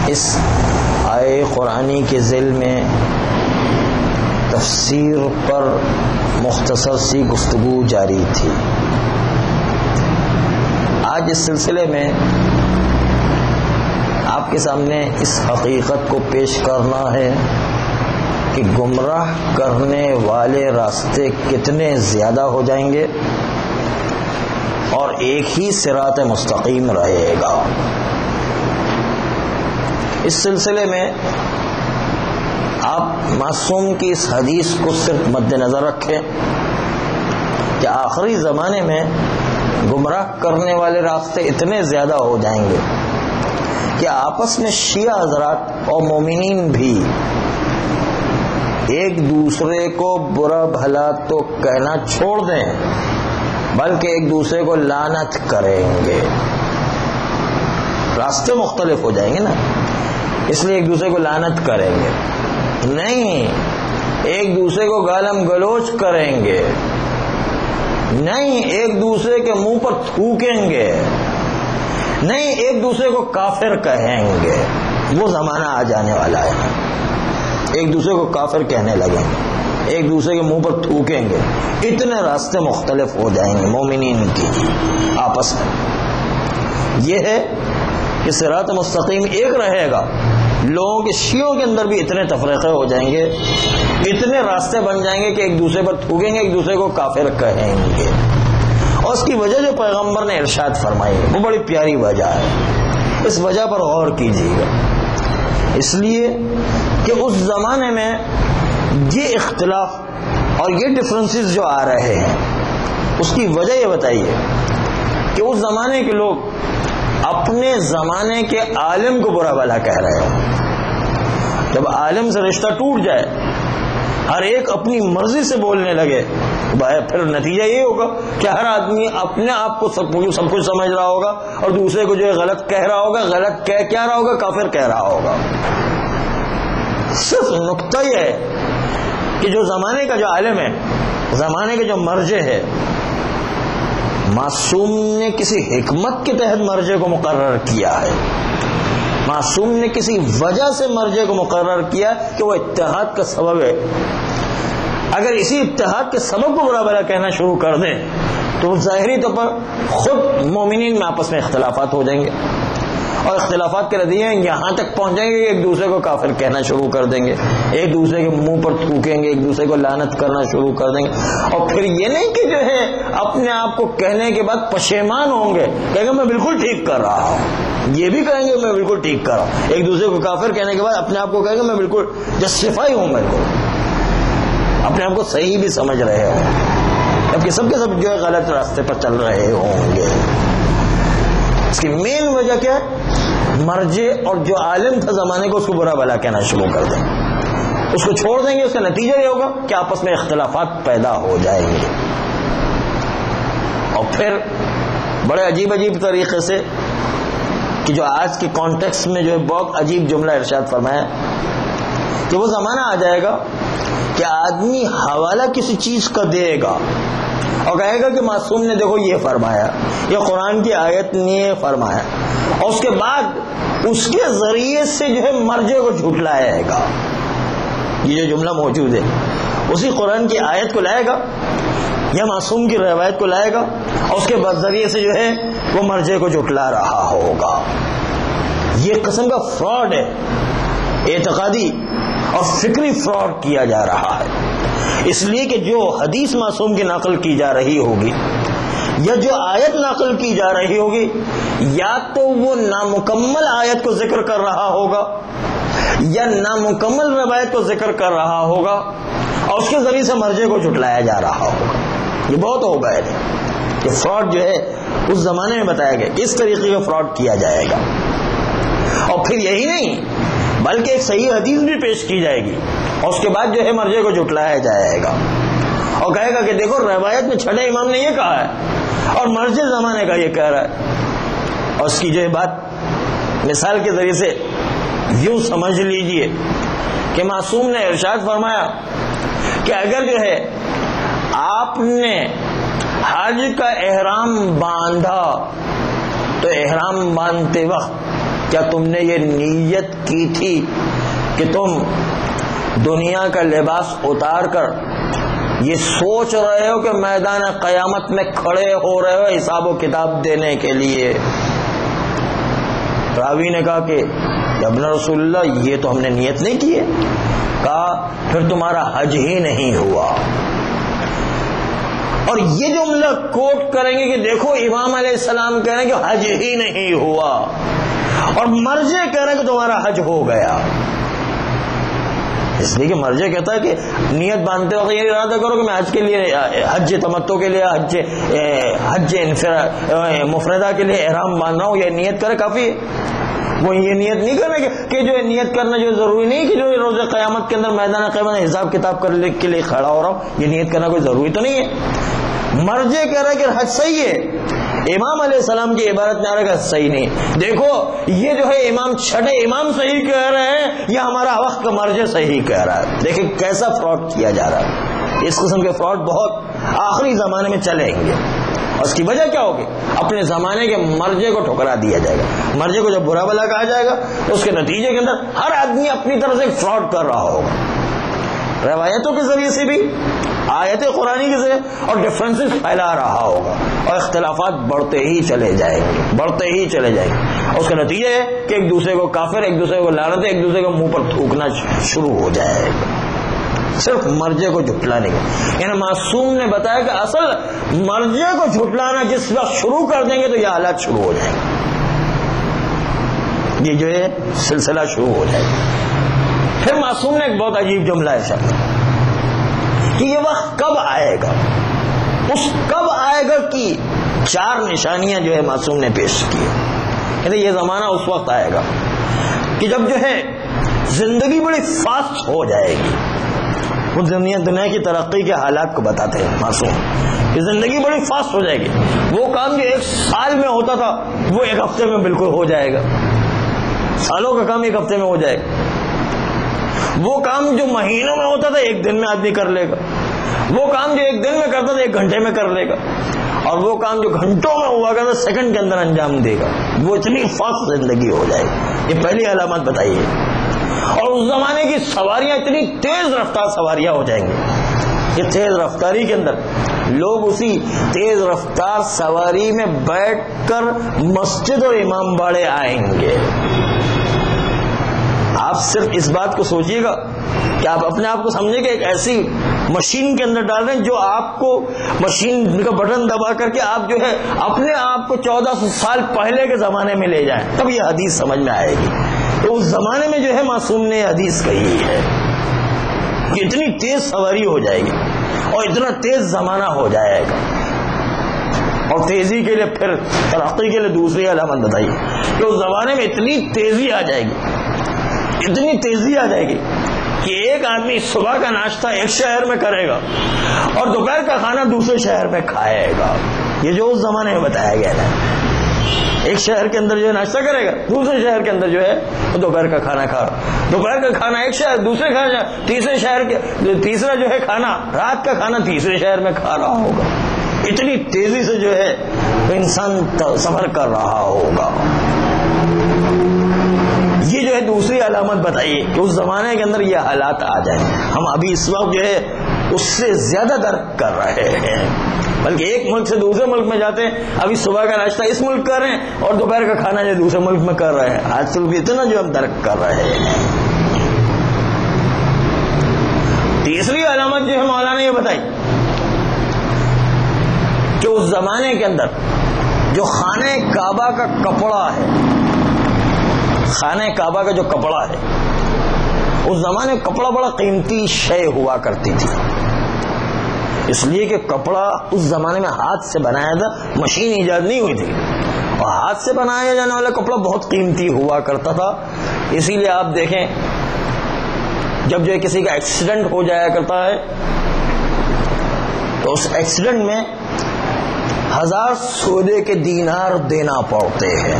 اس آیے قرآنی کے ذیل میں تفسیر پر مختصر سی گفتگو جاری تھی. آج اس سلسلے میں آپ کے سامنے اس حقیقت کو پیش کرنا ہے کہ گمراہ کرنے والے راستے کتنے زیادہ ہو جائیں گے اور ایک ہی صراط مستقیم رہے گا. اس سلسلے میں آپ معصوم کی اس حدیث کو صرف مد نظر رکھیں کہ آخری زمانے میں گمراہ کرنے والے راستے اتنے زیادہ ہو جائیں گے کہ آپس میں شیعہ حضرات اور مومنین بھی ایک دوسرے کو برا بھلا تو کہنا چھوڑ دیں بلکہ ایک دوسرے کو لعنت کریں گے. راستے مختلف ہو جائیں گے نا، اس لیے ایک دوسرے کو لعنت کریں گے نہیں، ایک دوسرے کو گالم گلوچ کریں گے نہیں، ایک دوسرے کے منہ پر تھوکیں گے نہیں، ایک دوسرے کو کافر کہیں گے. وہ زمانہ آ جانے والا ہے، ایک دوسرے کو کافر کہنے لگیں گے، ایک دوسرے کے منہ پر تھوکیں گے. اتنے راستے مختلف ہو جائیں گے مومنین کی آپس میں. یہ ہے کہ صراط مستقیم ایک رہے گا، لوگوں کے شیعوں کے اندر بھی اتنے تفریقے ہو جائیں گے، اتنے راستے بن جائیں گے کہ ایک دوسرے پر تھوکیں گے، ایک دوسرے کو کافر کہیں گے. اور اس کی وجہ جو پیغمبر نے ارشاد فرمائی ہے وہ بڑی پیاری وجہ ہے. اس وجہ پر غور کیجیے گا، اس لیے کہ اس زمانے میں یہ اختلاف اور یہ ڈفرنسز جو آ رہے ہیں اس کی وجہ یہ بتائیے کہ اس زمانے کے لوگ اپنے زمانے کے عالم کو برا بھلا کہہ رہے ہیں. جب عالم سے رشتہ ٹوٹ جائے، ہر ایک اپنی مرضی سے بولنے لگے، پھر نتیجہ یہ ہوگا کہ ہر آدمی اپنے آپ کو سب کچھ سمجھ رہا ہوگا اور دوسرے کو جو ہے غلط کہہ رہا ہوگا. غلط کہہ کیا رہا ہوگا؟ کافر کہہ رہا ہوگا. صرف نقطہ یہ ہے کہ جو زمانے کا جو عالم ہے، زمانے کے جو مرجع ہے، معصوم نے کسی حکمت کے تحت مرجع کو مقرر کیا ہے، معصوم نے کسی وجہ سے مرجع کو مقرر کیا کہ وہ اتحاد کا سبب ہے. اگر اسی اتحاد کے سبب کو برا بھلا کہنا شروع کر دیں تو ظاہری طور پر خود مومنین میں آپس میں اختلافات ہو جائیں گے، اور اختلافات کے نتیجے یہاں تک پہنچ جائیں گے کہ ایک دوسرے کو کافر کہنا شروع کر دیں گے، ایک دوسرے کے منہ پر تھوکیں گے، ایک دوسرے کو لعنت کرنا شروع کر دیں گے. اور پھر یہ نہیں کہ جو ہے اپنے آپ کو کہنے کے بعد پشیمان ہوں گے، کہیں گے میں بالکل ٹھیک کر رہا ہوں، یہ بھی کہیں گے میں بالکل ٹھیک کر رہا ہوں. ایک دوسرے کو کافر کہنے کے بعد اپنے آپ کو کہیں گے میں بالکل جسٹیفائی ہوں، بالکل اپنے آپ کو صحیح بھی سمجھ رہے ہوں، جبکہ سب کے سب جو ہے غلط راستے پر چل رہے ہوں گے. اس کی مین وجہ کیا ہے؟ مرجع اور جو عالم تھا زمانے کو اس کو برا بھلا کہنا شروع کر دیں، اس کو چھوڑ دیں گے. اس کا نتیجہ یہ ہوگا کہ آپس میں اختلافات پیدا ہو جائیں گے. اور پھر بڑے عجیب طریقے سے کہ جو آج کے کانٹیکسٹ میں جو ہے بہت عجیب جملہ ارشاد فرمایا کہ وہ زمانہ آ جائے گا کہ آدمی حوالہ کسی چیز کا دے گا اور کہے گا کہ معصوم نے دیکھو یہ فرمایا، یہ قرآن کی آیت نے یہ فرمایا، اور اس کے بعد اس کے ذریعے سے جو ہے مرجع کو جھٹلائے گا. یہ جو جملہ موجود ہے اسی قرآن کی آیت کو لائے گا یا معصوم کی روایت کو لائے گا اور اس کے بعد ذریعے سے جو ہے وہ مرجع کو جھٹلا رہا ہوگا. یہ قسم کا فراڈ ہے، اعتقادی اور فکری فراڈ کیا جا رہا ہے. اس لیے کہ جو حدیث معصوم کی نقل کی جا رہی ہوگی یا جو آیت نقل کی جا رہی ہوگی، یا تو وہ نامکمل آیت کو ذکر کر رہا ہوگا یا نامکمل روایت کو ذکر کر رہا ہوگا اور اس کے ذریعے سے مرجع کو جھٹلایا جا رہا ہوگا. یہ بہت ہوگا. یہ فراڈ جو ہے اس زمانے میں بتایا گیا اس طریقے کا فراڈ کیا جائے گا. اور پھر یہی نہیں بلکہ ایک صحیح حدیث بھی پیش کی جائے گی اور اس کے بعد جو ہے مرجع کو جھٹلایا جائے گا اور کہے گا کہ دیکھو روایت میں چھٹے امام نے یہ کہا ہے اور مرجع زمانے کا یہ کہہ رہا ہے. اور اس کی جو ہے بات مثال کے ذریعے سے یوں سمجھ لیجئے کہ معصوم نے ارشاد فرمایا کہ اگر جو ہے آپ نے حج کا احرام باندھا تو احرام باندھتے وقت کیا تم نے یہ نیت کی تھی کہ تم دنیا کا لباس اتار کر یہ سوچ رہے ہو کہ میدان قیامت میں کھڑے ہو رہے ہو حساب و کتاب دینے کے لیے؟ راوی نے کہا کہ ابن رسول اللہ یہ تو ہم نے نیت نہیں کی ہے. کہا پھر تمہارا حج ہی نہیں ہوا. اور یہ جملہ کوٹ کریں گے کہ دیکھو امام علیہ السلام کہہ رہے ہیں کہ حج ہی نہیں ہوا، اور مرجع کہہ رہے ہیں کہ تمہارا حج ہو گیا. اس لیے کہ مرجع کہتا ہے کہ نیت باندھتے وقت یہ ارادہ کرو کہ میں حج کے لیے، حج تمتع کے لیے، حج مفردہ کے لیے احرام باندھ رہا ہوں، یہ نیت کرے کافی ہے. وہ یہ نیت نہیں کرنا کہ جو نیت کرنا جو ضروری نہیں کہ جو روز قیامت کے اندر میدان قیامت حساب کتاب کرنے کے لیے کھڑا ہو رہا ہوں، یہ نیت کرنا کوئی ضروری تو نہیں ہے. مرجع کہہ رہا ہے کہ حج صحیح ہے، امام علیہ السلام کی عبارت میں آ رہا ہے کہ صحیح نہیں. دیکھو یہ جو ہے امام چھٹے امام صحیح کہہ رہے ہیں یا ہمارا وقت کا مرجع صحیح کہہ رہا ہے. دیکھیں کیسا فراڈ کیا جا رہا ہے. اس قسم کے فراڈ بہت آخری زمانے میں چلیں گے، اور اس کی وجہ کیا ہوگی؟ اپنے زمانے کے مرجع کو ٹھکرا دیا جائے گا. مرجع کو جب برا بلا کہا جائے گا تو اس کے نتیجے کے اندر ہر آدمی اپنی طرف سے فراڈ کر رہا ہوگا، روایتوں کے ذریعے سے بھی، آیت قرآنی کے ذریعے، اور ڈفرینسز پھیلا رہا ہوگا، اور اختلافات بڑھتے ہی چلے جائیں گے، بڑھتے ہی چلے جائیں گے. اور اس کا نتیجہ ہے کہ ایک دوسرے کو کافر، ایک دوسرے کو لعنت، ایک دوسرے کو منہ پر تھوکنا شروع ہو جائے گا، صرف مرجع کو جھٹلانے کے. یعنی معصوم نے بتایا کہ اصل مرجع کو جھٹلانا جس وقت شروع کر دیں گے تو یہ حالات شروع ہو جائیں گے، یہ جو ہے سلسلہ شروع ہو جائے گا. پھر معصوم نے ایک بہت عجیب جملہ ہے کہ یہ وقت کب آئے گا. اس کب آئے گا کی 4 نشانیاں جو ہے معصوم نے پیش کی. یعنی یہ زمانہ اس وقت آئے گا کہ جب جو ہے زندگی بڑی فاسٹ ہو جائے گی. وہ دنیا کی ترقی کے حالات کو بتاتے ہیں معصوم کہ زندگی بڑی فاسٹ ہو جائے گی. وہ کام جو 1 سال میں ہوتا تھا وہ 1 ہفتے میں بالکل ہو جائے گا. سالوں کا کام 1 ہفتے میں ہو جائے گا. وہ کام جو مہینوں میں ہوتا تھا 1 دن میں آدمی کر لے گا. وہ کام جو 1 دن میں کرتا تھا 1 گھنٹے میں کر لے گا. اور وہ کام جو گھنٹوں میں ہوا کرتا سیکنڈ کے اندر انجام دے گا. وہ اتنی فاسٹ زندگی ہو جائے گی. یہ پہلی علامت بتائیے. اور اس زمانے کی سواریاں اتنی تیز رفتار سواریاں ہو جائیں گی کہ تیز رفتاری کے اندر لوگ اسی تیز رفتار سواری میں بیٹھ کر مسجد اور امام باڑے آئیں گے. آپ صرف اس بات کو سوچیے گا کہ آپ اپنے آپ کو سمجھیں کہ ایک ایسی مشین کے اندر ڈال رہے ہیں جو آپ کو مشین کا بٹن دبا کر کے آپ جو ہے اپنے آپ کو 1400 سال پہلے کے زمانے میں لے جائیں، تب یہ حدیث سمجھ میں آئے گی. تو اس زمانے میں جو ہے معصوم نے حدیث کہی ہے کہ اتنی تیز سواری ہو جائے گی اور اتنا تیز زمانہ ہو جائے گا. اور تیزی کے لیے پھر ترقی کے لیے دوسری علامت بتائیے کہ اس زمانے میں اتنی تیزی آ جائے گی، اتنی تیزی آ جائے گی کہ ایک آدمی صبح کا ناشتہ ایک شہر میں کرے گا اور دوپہر کا کھانا دوسرے شہر میں کھائے گا. یہ جو اس زمانے میں بتایا گیا ہے، ایک شہر کے اندر جو ہے ناشتہ کرے گا، دوسرے شہر کے اندر جو ہے دوپہر کا کھانا کھا رہا، دوپہر کا کھانا ایک شہر، دوسرے کھانا تیسرے شہر کے، تیسرا جو ہے کھانا رات کا کھانا تیسرے شہر میں کھا رہا ہوگا. اتنی تیزی سے جو ہے انسان سفر کر رہا ہوگا. یہ جو ہے دوسری علامت بتائیے کہ اس زمانے کے اندر یہ حالات آ جائیں. ہم ابھی اس وقت جو ہے اس سے زیادہ درک کر رہے ہیں، بلکہ ایک ملک سے دوسرے ملک میں جاتے ہیں، ابھی صبح کا ناشتہ اس ملک کر رہے ہیں اور دوپہر کا کھانا جو دوسرے ملک میں کر رہے ہیں. آج کل بھی اتنا جو ہم درک کر رہے ہیں. تیسری علامت جو ہے مولانا نے یہ بتائی کہ اس زمانے کے اندر جو خانہ کعبہ کا کپڑا ہے، خانہ کعبہ کا جو کپڑا ہے، اس زمانے میں کپڑا بڑا قیمتی شے ہوا کرتی تھی. اس لیے کہ کپڑا اس زمانے میں ہاتھ سے بنایا تھا، مشین ایجاد نہیں ہوئی تھی، اور ہاتھ سے بنایا جانے والا کپڑا بہت قیمتی ہوا کرتا تھا. اسی لیے آپ دیکھیں جب جو ہے کسی کا ایکسیڈنٹ ہو جایا کرتا ہے تو اس ایکسیڈنٹ میں 1000 سونے کے دینار دینا پڑتے ہیں.